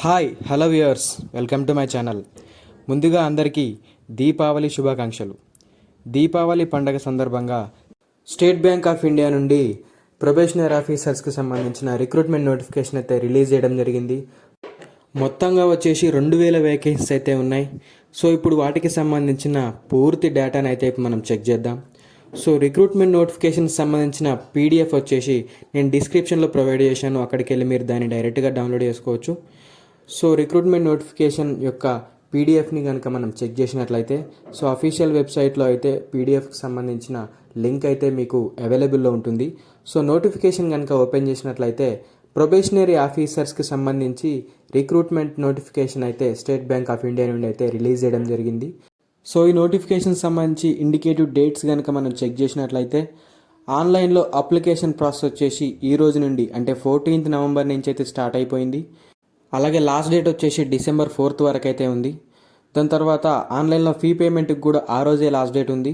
Hi hello viewers, welcome to my channel. ముందుగా అందరికీ దీపావళి శుభాకాంక్షలు. దీపావళి పండగ సందర్భంగా స్టేట్ బ్యాంక్ ఆఫ్ ఇండియా నుండి ప్రొబేషనరీ ఆఫీసర్స్కి సంబంధించిన రిక్రూట్మెంట్ నోటిఫికేషన్ అయితే రిలీజ్ చేయడం జరిగింది. మొత్తంగా వచ్చేసి 2000 వేకెన్సీస్ అయితే ఉన్నాయి. సో ఇప్పుడు వాటికి సంబంధించిన పూర్తి డేటాను అయితే మనం చెక్ చేద్దాం. సో రిక్రూట్మెంట్ నోటిఫికేషన్కి సంబంధించిన పీడిఎఫ్ వచ్చేసి నేను డిస్క్రిప్షన్లో ప్రొవైడ్ చేశాను. అక్కడికి వెళ్ళి మీరు దాన్ని డైరెక్ట్గా డౌన్లోడ్ చేసుకోవచ్చు. సో రిక్రూట్మెంట్ నోటిఫికేషన్ యొక్క పీడిఎఫ్ని కనుక మనం చెక్ చేసినట్లయితే సో అఫీషియల్ వెబ్సైట్లో అయితే పీడిఎఫ్కి సంబంధించిన లింక్ అయితే మీకు అవైలబుల్లో ఉంటుంది. సో నోటిఫికేషన్ కనుక ఓపెన్ చేసినట్లయితే ప్రొబేషనరీ ఆఫీసర్స్కి సంబంధించి రిక్రూట్మెంట్ నోటిఫికేషన్ అయితే స్టేట్ బ్యాంక్ ఆఫ్ ఇండియా నుండి అయితే రిలీజ్ చేయడం జరిగింది. సో ఈ నోటిఫికేషన్ సంబంధించి ఇండికేటివ్ డేట్స్ కనుక మనం చెక్ చేసినట్లయితే ఆన్లైన్లో అప్లికేషన్ ప్రాసెస్ వచ్చేసి ఈ రోజు నుండి అంటే 14th నవంబర్ నుంచి అయితే స్టార్ట్ అయిపోయింది. అలాగే లాస్ట్ డేట్ వచ్చేసి December 4th వరకు అయితే ఉంది. దాని తర్వాత ఆన్లైన్లో ఫీ పేమెంట్కి కూడా ఆ రోజే లాస్ట్ డేట్ ఉంది.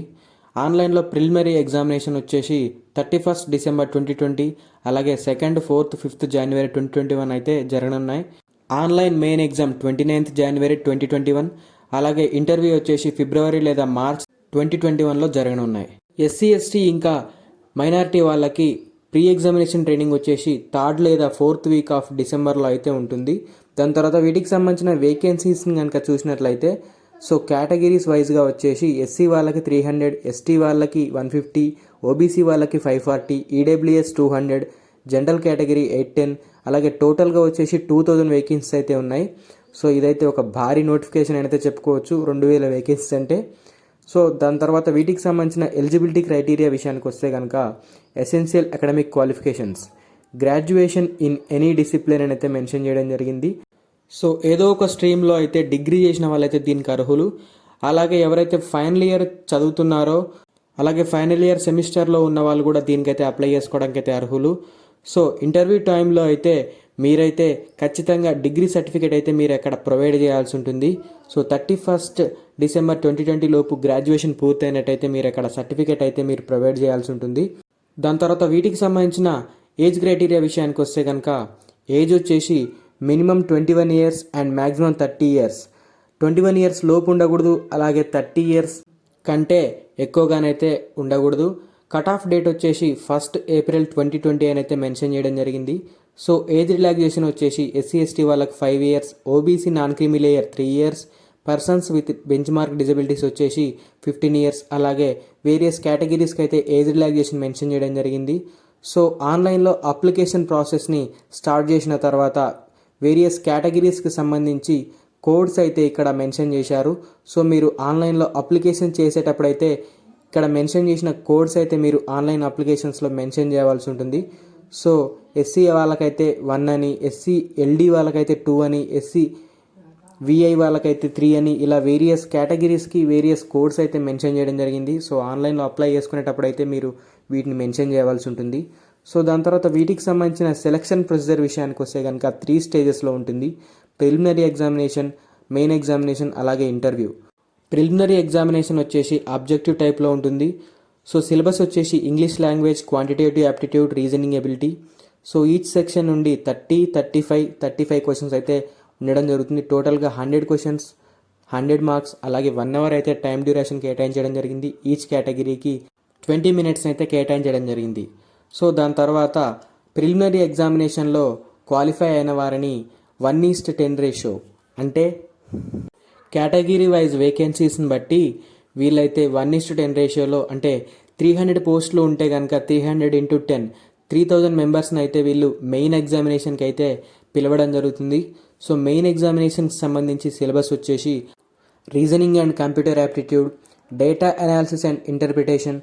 ఆన్లైన్లో ప్రిలిమినరీ ఎగ్జామినేషన్ వచ్చేసి 31st December 2020, అలాగే 2nd, 4th, 5th January 2021 అయితే జరగనున్నాయి. Online main exam 29th January 2021, అలాగే ఇంటర్వ్యూ వచ్చేసి ఫిబ్రవరి లేదా మార్చ్ 2021లో జరగనున్నాయి. ఎస్సీ ఎస్టీ ఇంకా మైనారిటీ వాళ్ళకి ప్రీ ఎగ్జామినేషన్ ట్రైనింగ్ వచ్చేసి 3rd లేదా 4th వీక్ ఆఫ్ డిసెంబర్లో అయితే ఉంటుంది. దాని తర్వాత వీటికి సంబంధించిన వేకెన్సీస్ని కనుక చూసినట్లయితే సో కేటగిరీస్ వైజ్గా వచ్చేసి ఎస్సీ వాళ్ళకి 300, ఎస్టీ వాళ్ళకి 150, ఓబీసీ వాళ్ళకి 540, ఈడబ్ల్యూఎస్ 200, జనరల్ కేటగిరీ 810, అలాగే టోటల్గా వచ్చేసి 2000 వేకెన్సీస్ అయితే ఉన్నాయి. సో ఇదైతే ఒక భారీ నోటిఫికేషన్ అయితే చెప్పుకోవచ్చు, 2000 వేకెన్సీస్ అంటే. సో దాని తర్వాత వీటికి సంబంధించిన ఎలిజిబిలిటీ క్రైటీరియా విషయానికి వస్తే కనుక essential academic qualifications, graduation in any discipline అని అయితే మెన్షన్ చేయడం జరిగింది. సో ఏదో ఒక స్ట్రీమ్లో అయితే డిగ్రీ చేసిన వాళ్ళైతే దీనికి అర్హులు. అలాగే ఎవరైతే ఫైనల్ ఇయర్ చదువుతున్నారో అలాగే ఫైనల్ ఇయర్ సెమిస్టర్లో ఉన్న వాళ్ళు కూడా దీనికైతే అప్లై చేసుకోవడానికి అయితే అర్హులు. సో ఇంటర్వ్యూ టైంలో అయితే మీరైతే ఖచ్చితంగా డిగ్రీ సర్టిఫికేట్ అయితే మీరు అక్కడ ప్రొవైడ్ చేయాల్సి ఉంటుంది. సో 31st December 2020 లోపు గ్రాడ్యుయేషన్ పూర్తయినట్టయితే మీరు అక్కడ సర్టిఫికేట్ అయితే మీరు ప్రొవైడ్ చేయాల్సి ఉంటుంది. దాని తర్వాత వీటికి సంబంధించిన ఏజ్ క్రైటీరియా విషయానికి వస్తే కనుక ఏజ్ వచ్చేసి minimum 21 years and maximum 30 years. 21 years లోపు ఉండకూడదు, అలాగే 30 years కంటే ఎక్కువగానైతే ఉండకూడదు. కట్ ఆఫ్ డేట్ వచ్చేసి 1st April 2020 అని అయితే మెన్షన్ చేయడం జరిగింది. సో ఏజ్ రిలాక్సేషన్ వచ్చేసి ఎస్సీ ఎస్టీ వాళ్ళకి 5 years, OBC non creamy layer 3 years, persons with bench mark disabilities వచ్చేసి 15 years, అలాగే వేరియస్ కేటగిరీస్కి అయితే ఏజ్ రిలాక్సేషన్ మెన్షన్ చేయడం జరిగింది. సో ఆన్లైన్లో అప్లికేషన్ ప్రాసెస్ని స్టార్ట్ చేసిన తర్వాత వేరియస్ కేటగిరీస్కి సంబంధించి కోడ్స్ అయితే ఇక్కడ మెన్షన్ చేశారు. సో మీరు ఆన్లైన్లో అప్లికేషన్ చేసేటప్పుడు అయితే ఇక్కడ మెన్షన్ చేసిన కోడ్స్ అయితే మీరు ఆన్లైన్ అప్లికేషన్స్లో మెన్షన్ చేయవలసి ఉంటుంది. సో ఎస్సీ వాళ్ళకైతే 1 అని, ఎస్సీ ఎల్డీ వాళ్ళకైతే 2 అని, ఎస్సీ విఐ వాళ్ళకైతే 3 అని, ఇలా వేరియస్ కేటగిరీస్కి వేరియస్ కోడ్స్ అయితే మెన్షన్ చేయడం జరిగింది. సో ఆన్లైన్లో అప్లై చేసుకునేటప్పుడు అయితే మీరు వీటిని మెన్షన్ చేయవలసి ఉంటుంది. సో దాని తర్వాత వీటికి సంబంధించిన సెలక్షన్ ప్రొసీజర్ విషయానికి వస్తే కనుక 3 స్టేజెస్లో ఉంటుంది. ప్రిలిమినరీ ఎగ్జామినేషన్, మెయిన్ ఎగ్జామినేషన్, అలాగే ఇంటర్వ్యూ. ప్రిలిమినరీ ఎగ్జామినేషన్ వచ్చేసి ఆబ్జెక్టివ్ టైప్లో ఉంటుంది. సో సిలబస్ వచ్చేసి English language, quantitative aptitude, reasoning ability. So each section నుండి 30, 35 క్వశ్చన్స్ అయితే ఉండడం జరుగుతుంది. టోటల్గా 100 questions, 100 marks, అలాగే 1 hour అయితే టైం డ్యూరేషన్ కేటాయించడం జరిగింది. ఈచ్ కేటగిరీకి 20 minutes అయితే కేటాయించడం జరిగింది. సో దాని తర్వాత ప్రిలిమినరీ ఎగ్జామినేషన్లో క్వాలిఫై అయిన వారిని 1:10 రేషియో అంటే కేటగిరీ వైజ్ వేకెన్సీస్ని బట్టి వీళ్ళైతే 1:10 రేషియోలో అంటే 300 పోస్టులు ఉంటే కనుక 300 × 10, 3000 మెంబర్స్ని అయితే వీళ్ళు మెయిన్ ఎగ్జామినేషన్కి అయితే పిలవడం జరుగుతుంది. సో మెయిన్ ఎగ్జామినేషన్కి సంబంధించి సిలబస్ వచ్చేసి reasoning and computer aptitude, data analysis and interpretation,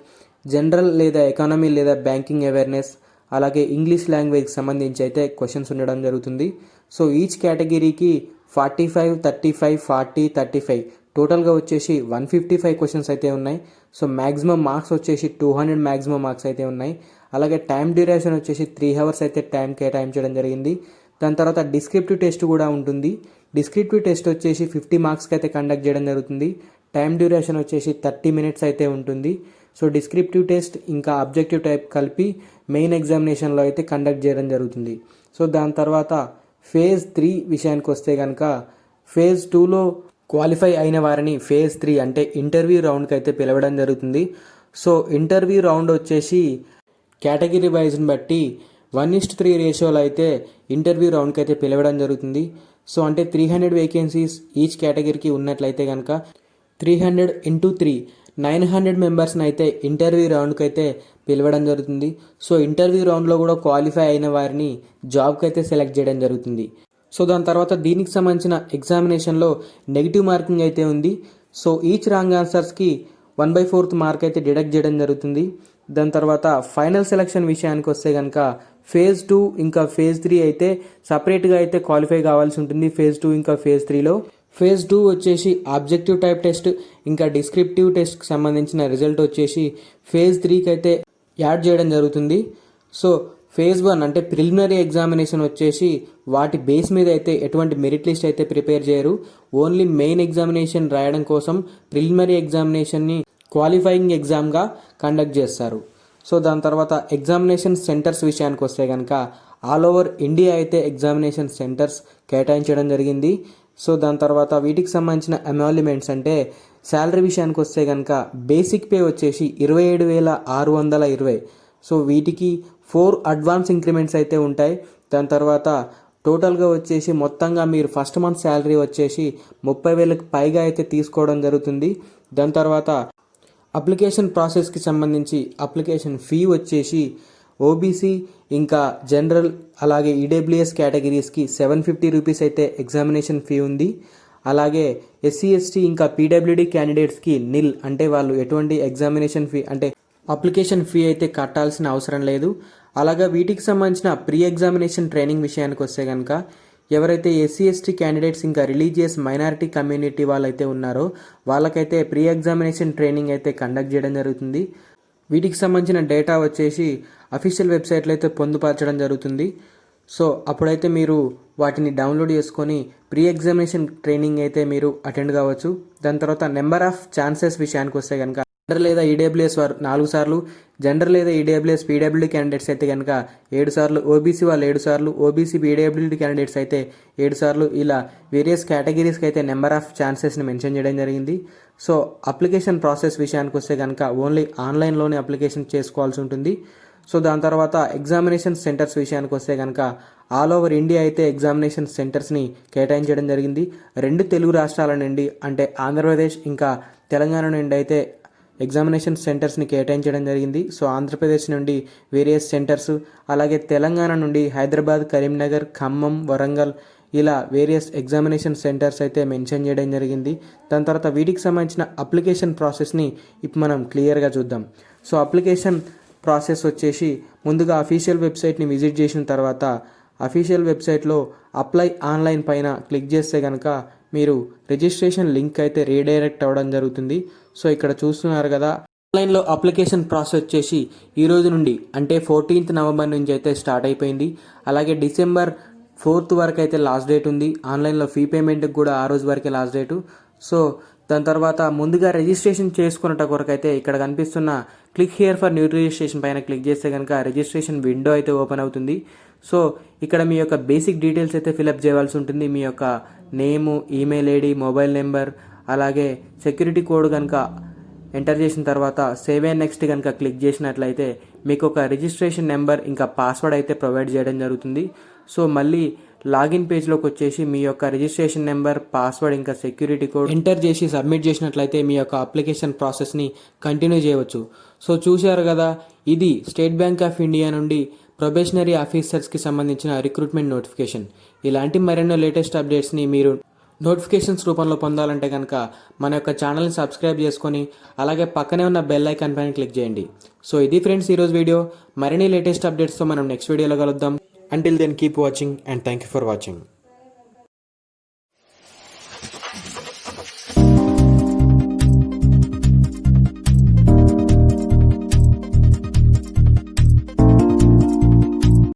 general లేదా ఎకానమీ లేదా బ్యాంకింగ్ అవేర్నెస్, అలాగే ఇంగ్లీష్ లాంగ్వేజ్కి సంబంధించి అయితే క్వశ్చన్స్ ఉండడం జరుగుతుంది. సో ఈచ్ కేటగిరీకి 45, 35, 40, 35 టోటల్గా వచ్చేసి 155 క్వశ్చన్స్ అయితే ఉన్నాయి. సో మ్యాక్సిమం మార్క్స్ వచ్చేసి 200 మ్యాక్సిమం మార్క్స్ అయితే ఉన్నాయి. అలాగే టైం డ్యూరేషన్ వచ్చేసి 3 hours అయితే టైం కేటాయించడం జరిగింది. దాని తర్వాత డిస్క్రిప్టివ్ టెస్ట్ కూడా ఉంటుంది. డిస్క్రిప్టివ్ టెస్ట్ వచ్చేసి 50 marksకి అయితే కండక్ట్ చేయడం జరుగుతుంది. టైం డ్యూరేషన్ వచ్చేసి 30 minutes అయితే ఉంటుంది. సో డిస్క్రిప్టివ్ టెస్ట్ ఇంకా అబ్జెక్టివ్ టైప్ కలిపి మెయిన్ ఎగ్జామినేషన్లో అయితే కండక్ట్ చేయడం జరుగుతుంది. సో దాని తర్వాత ఫేజ్ 3 విషయానికి వస్తే కనుక ఫేజ్ 2లో క్వాలిఫై అయిన వారిని ఫేజ్ 3 అంటే ఇంటర్వ్యూ రౌండ్కి అయితే పిలవడం జరుగుతుంది. సో ఇంటర్వ్యూ రౌండ్ వచ్చేసి కేటగిరీ వైజ్ని బట్టి 1:3 రేషియోలో అయితే ఇంటర్వ్యూ రౌండ్కి అయితే పిలవడం జరుగుతుంది. సో అంటే 300 వేకెన్సీస్ ఈచ్ కేటగిరీకి ఉన్నట్లయితే కనుక 300 × 3 900 మెంబర్స్ని అయితే ఇంటర్వ్యూ రౌండ్కి అయితే పిలవడం జరుగుతుంది. సో ఇంటర్వ్యూ రౌండ్లో కూడా క్వాలిఫై అయిన వారిని జాబ్కి అయితే సెలెక్ట్ చేయడం జరుగుతుంది. సో దాని తర్వాత దీనికి సంబంధించిన ఎగ్జామినేషన్లో నెగిటివ్ మార్కింగ్ అయితే ఉంది. సో ఈచ్ రాంగ్ ఆన్సర్స్కి 1/4 మార్క్ అయితే డిడక్ట్ చేయడం జరుగుతుంది. దాని తర్వాత ఫైనల్ సెలక్షన్ విషయానికి వస్తే కనుక ఫేజ్ 2 ఇంకా ఫేజ్ 3 అయితే సపరేట్గా అయితే క్వాలిఫై కావాల్సి ఉంటుంది. ఫేజ్ 2 ఇంకా ఫేజ్ 3లో ఫేజ్ 2 వచ్చేసి ఆబ్జెక్టివ్ టైప్ టెస్ట్ ఇంకా డిస్క్రిప్టివ్ టెస్ట్కి సంబంధించిన రిజల్ట్ వచ్చేసి ఫేజ్ 3కి అయితే యాడ్ చేయడం జరుగుతుంది. సో ఫేజ్ 1 అంటే ప్రిలిమినరీ ఎగ్జామినేషన్ వచ్చేసి వాటి బేస్ మీద అయితే ఎటువంటి మెరిట్ లిస్ట్ అయితే ప్రిపేర్ చేయరు. ఓన్లీ మెయిన్ ఎగ్జామినేషన్ రాయడం కోసం ప్రిలిమినరీ ఎగ్జామినేషన్ని క్వాలిఫైయింగ్ ఎగ్జామ్గా కండక్ట్ చేస్తారు. సో దాని తర్వాత ఎగ్జామినేషన్ సెంటర్స్ విషయానికి వస్తే కనుక ఆల్ ఓవర్ ఇండియా అయితే ఎగ్జామినేషన్ సెంటర్స్ కేటాయించడం జరిగింది. సో దాని తర్వాత వీటికి సంబంధించిన ఎమాల్యుమెంట్స్ అంటే శాలరీ విషయానికి వస్తే కనుక బేసిక్ పే వచ్చేసి 27,620. సో వీటికి 4 అడ్వాన్స్ ఇంక్రిమెంట్స్ అయితే ఉంటాయి. దాని తర్వాత టోటల్గా వచ్చేసి మొత్తంగా మీరు ఫస్ట్ మంత్ శాలరీ వచ్చేసి 30,000కి పైగా అయితే తీసుకోవడం జరుగుతుంది. దాని తర్వాత అప్లికేషన్ ప్రాసెస్కి సంబంధించి అప్లికేషన్ ఫీ వచ్చేసి ఓబీసీ ఇంకా జనరల్ అలాగే ఈడబ్ల్యూఎస్ కేటగిరీస్కి 750 రూపీస్ అయితే ఎగ్జామినేషన్ ఫీ ఉంది. అలాగే ఎస్సీ ఎస్టీ ఇంకా పీడబ్ల్యూడీ క్యాండిడేట్స్కి నిల్ అంటే వాళ్ళు ఎటువంటి ఎగ్జామినేషన్ ఫీ అంటే అప్లికేషన్ ఫీ అయితే కట్టాల్సిన అవసరం లేదు. అలాగే వీటికి సంబంధించిన ప్రీ ఎగ్జామినేషన్ ట్రైనింగ్ విషయానికి వస్తే కనుక ఎవరైతే ఎస్సీ ఎస్టీ క్యాండిడేట్స్ ఇంకా రిలీజియస్ మైనారిటీ కమ్యూనిటీ వాళ్ళైతే ఉన్నారో వాళ్ళకైతే ప్రీ ఎగ్జామినేషన్ ట్రైనింగ్ అయితే కండక్ట్ చేయడం జరుగుతుంది. వీటికి సంబంధించిన డేటా వచ్చేసి అఫీషియల్ వెబ్సైట్లో అయితే పొందుపరచడం జరుగుతుంది. సో అప్పుడైతే మీరు వాటిని డౌన్లోడ్ చేసుకొని ప్రీ ఎగ్జామినేషన్ ట్రైనింగ్ అయితే మీరు అటెండ్ కావచ్చు. దాని తర్వాత నెంబర్ ఆఫ్ ఛాన్సెస్ విషయానికి వస్తే కనుక జనరల్ లేదా ఈడబ్ల్యూఎస్ వారు 4 సార్లు, జనరల్ లేదా ఈడబ్ల్యూఎస్ పీడబ్ల్యూడీ క్యాండిడేట్స్ అయితే కనుక 7 సార్లు, ఓబీసీ వాళ్ళు 7 సార్లు, ఓబీసీ పీడబ్ల్యూడీ క్యాండిడేట్స్ అయితే 7 సార్లు, ఇలా వేరియస్ కేటగిరీస్కి అయితే నెంబర్ ఆఫ్ ఛాన్సెస్ని మెన్షన్ చేయడం జరిగింది. సో అప్లికేషన్ ప్రాసెస్ విషయానికి వస్తే కనుక ఓన్లీ ఆన్లైన్లోనే అప్లికేషన్ చేసుకోవాల్సి ఉంటుంది. సో దాని తర్వాత ఎగ్జామినేషన్ సెంటర్స్ విషయానికి వస్తే కనుక ఆల్ ఓవర్ ఇండియా అయితే ఎగ్జామినేషన్ సెంటర్స్ని కేటాయించడం జరిగింది. 2 తెలుగు రాష్ట్రాల నుండి అంటే ఆంధ్రప్రదేశ్ ఇంకా తెలంగాణ నుండి అయితే ఎగ్జామినేషన్ సెంటర్స్ని కేటాయించడం జరిగింది. సో ఆంధ్రప్రదేశ్ నుండి వేరియస్ సెంటర్స్, అలాగే తెలంగాణ నుండి హైదరాబాద్, కరీంనగర్, ఖమ్మం, వరంగల్ ఇలా వేరియస్ ఎగ్జామినేషన్ సెంటర్స్ అయితే మెన్షన్ చేయడం జరిగింది. దాని తర్వాత వీటికి సంబంధించిన అప్లికేషన్ ప్రాసెస్ని ఇప్పుడు మనం క్లియర్గా చూద్దాం. సో అప్లికేషన్ ప్రాసెస్ వచ్చేసి ముందుగా అఫీషియల్ వెబ్సైట్ని విజిట్ చేసిన తర్వాత అఫీషియల్ వెబ్సైట్లో అప్లై ఆన్లైన్ పైన క్లిక్ చేస్తే కనుక మీరు రిజిస్ట్రేషన్ లింక్ అయితే రీడైరెక్ట్ అవ్వడం జరుగుతుంది. సో ఇక్కడ చూస్తున్నారు కదా, ఆన్లైన్లో అప్లికేషన్ ప్రాసెస్ వచ్చేసి ఈ రోజు నుండి అంటే 14th నవంబర్ నుంచి అయితే స్టార్ట్ అయిపోయింది. అలాగే December 4th వరకు అయితే లాస్ట్ డేట్ ఉంది. ఆన్లైన్లో ఫీ పేమెంట్కి కూడా ఆ రోజు వరకే లాస్ట్ డేటు. సో దాని తర్వాత ముందుగా రిజిస్ట్రేషన్ చేసుకున్నట్టు కొరకు అయితే ఇక్కడ కనిపిస్తున్న click here for new registration పైన క్లిక్ చేస్తే కనుక రిజిస్ట్రేషన్ విండో అయితే ఓపెన్ అవుతుంది. సో ఇక్కడ మీ యొక్క బేసిక్ డీటెయిల్స్ అయితే ఫిలప్ చేయవలసి ఉంటుంది. మీ యొక్క నేము, ఈమెయిల్ ఐడి, మొబైల్ నెంబర్, అలాగే సెక్యూరిటీ కోడ్ కనుక ఎంటర్ చేసిన తర్వాత సేవ్ అండ్ నెక్స్ట్ కనుక క్లిక్ చేసినట్లయితే మీకు ఒక రిజిస్ట్రేషన్ నెంబర్ ఇంకా పాస్వర్డ్ అయితే ప్రొవైడ్ చేయడం జరుగుతుంది. సో మళ్ళీ లాగిన్ పేజ్లోకి వచ్చేసి మీ యొక్క రిజిస్ట్రేషన్ నెంబర్, పాస్వర్డ్ ఇంకా సెక్యూరిటీ కోడ్ ఎంటర్ చేసి సబ్మిట్ చేసినట్లయితే మీ యొక్క అప్లికేషన్ ప్రాసెస్ని కంటిన్యూ చేయవచ్చు. సో చూశారు కదా, ఇది స్టేట్ బ్యాంక్ ఆఫ్ ఇండియా నుండి ప్రొబేషనరీ ఆఫీసర్స్కి సంబంధించిన రిక్రూట్మెంట్ నోటిఫికేషన్. ఇలాంటి మరెన్నో లేటెస్ట్ అప్డేట్స్ని మీరు నోటిఫికేషన్స్ రూపంలో పొందాలంటే కనుక మన యొక్క ఛానల్ని సబ్స్క్రైబ్ చేసుకొని అలాగే పక్కనే ఉన్న బెల్ ఐకాన్ పైన క్లిక్ చేయండి. సో ఇది ఫ్రెండ్స్ ఈరోజు వీడియో. మరిన్ని లేటెస్ట్ అప్డేట్స్తో మనం నెక్స్ట్ వీడియోలో కలుద్దాం. Until then, keep watching and thank you for watching.